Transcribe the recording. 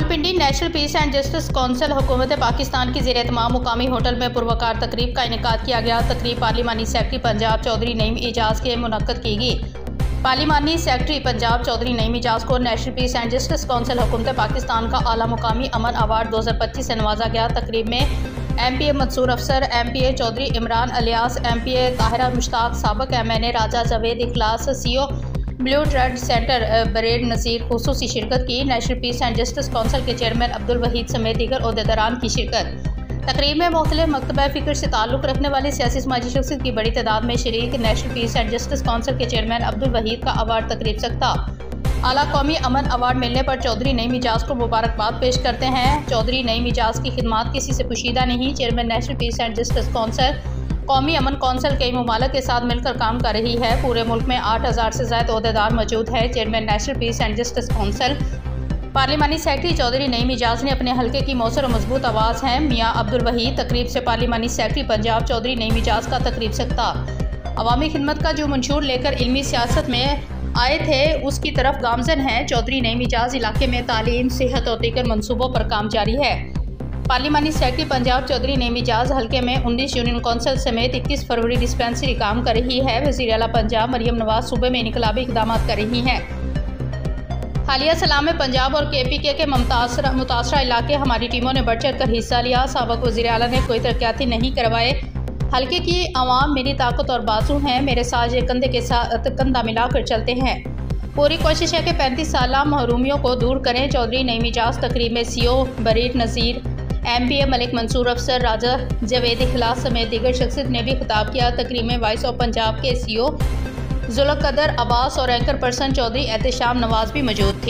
Rawalpindi national peace and justice council हुकूमत पाकिस्तान की ज़ेर-ए-तमाम मुकामी होटल में पुरवकार तकरीब का इनेकाद किया गया। तकरीब पार्लिमानी सेक्रेटरी पंजाब चौधरी नईम एजाज के मुनक्कद की गई। पार्लिमानी सेक्रेटरी पंजाब चौधरी नईम एजाज को national peace and justice council हुकूमत पाकिस्तान का आला मुकामी अमन अवार्ड 2025 से नवाजा गया। तकरीब में MPA Mansoor Afsar, MPA Chaudhry Imran Ilyas, MPA Tahira Mushtaq, साबिक MNA Raja Javed Ikhlas, CO blue trade centre बरेड नज़ीर खुसूसी शिरकत की। National peace and justice council के चेयरमैन अब्दुल वहीद समेत दीगर ओहदेदारान की शिरकत। तकरीब में मुख्तलिफ मकतबा फ़िक्र से ताल्लुक़ रखने वाली सियासी समाजी शख्सियत की बड़ी तादाद में शरीक। National peace and justice council के चेयरमैन अब्दुल वहीद का अवार्ड तकरीब सकता आला कौमी अमन अवार्ड मिलने पर चौधरी नईम एजाज को मुबारकबाद पेश करते हैं। चौधरी नईम एजाज की खिदमात किसी से पोशीदा नहीं। Chairman national peace and justice council कौमी अमन कौंसिल कई ममालिक के साथ मिलकर काम कर रही है। पूरे मुल्क में 8000 से ज़्यादा ओहदेदार मौजूद है। Chairman national peace and justice council पार्लिमानी सेक्रेटरी चौधरी नईम एजाज ने अपने हल्के की मौसर और मजबूत आवाज़ हैं। मियाँ अब्दुल वहीद तकरीब से पार्लिमानी सेक्रेटरी पंजाब चौधरी नईम एजाज का तकरीब सकता अवामी खिदमत का जो मंशूर लेकर इल्मी सियासत में आए थे उसकी तरफ गामजन है। चौधरी नईम एजाज इलाके में तालीम, सेहत और दीगर मनसूबों पर काम जारी है। पार्लिमानी सेक्रेटरी पंजाब चौधरी नईम एजाज हल्के में 19 यूनियन कौंसिल समेत 21 फरवरी डिस्पेंसरी काम कर रही है। वज़ीर आला पंजाब मरियम नवाज सूबे में इनकलाबी इक़दाम कर रही हैं। हालिया सलाह में पंजाब और KPK के मुतासरा इलाके हमारी टीमों ने बढ़ चढ़ कर हिस्सा लिया। साबिक़ वज़ीर आला ने कोई तरक्याती नहीं करवाए। हल्के की आवाम मेरी ताकत और बाजू हैं, मेरे साथ ये कंधे के साथ कंधा मिलाकर चलते हैं। पूरी कोशिश है कि 35 साला महरूमियों को दूर करें। चौधरी नईम एजाज तकरीब में CO बरीड नज़ीर, MPA मलिक मंसूर अफसर, राजा जावेद इखलास समेत दीगर शख्सियत ने भी खिताब किया। तकरीब में वॉइस ऑफ पंजाब के CO जुल्क़दर अब्बास और एंकर पर्सन चौधरी एहतशाम नवाज भी मौजूद थे।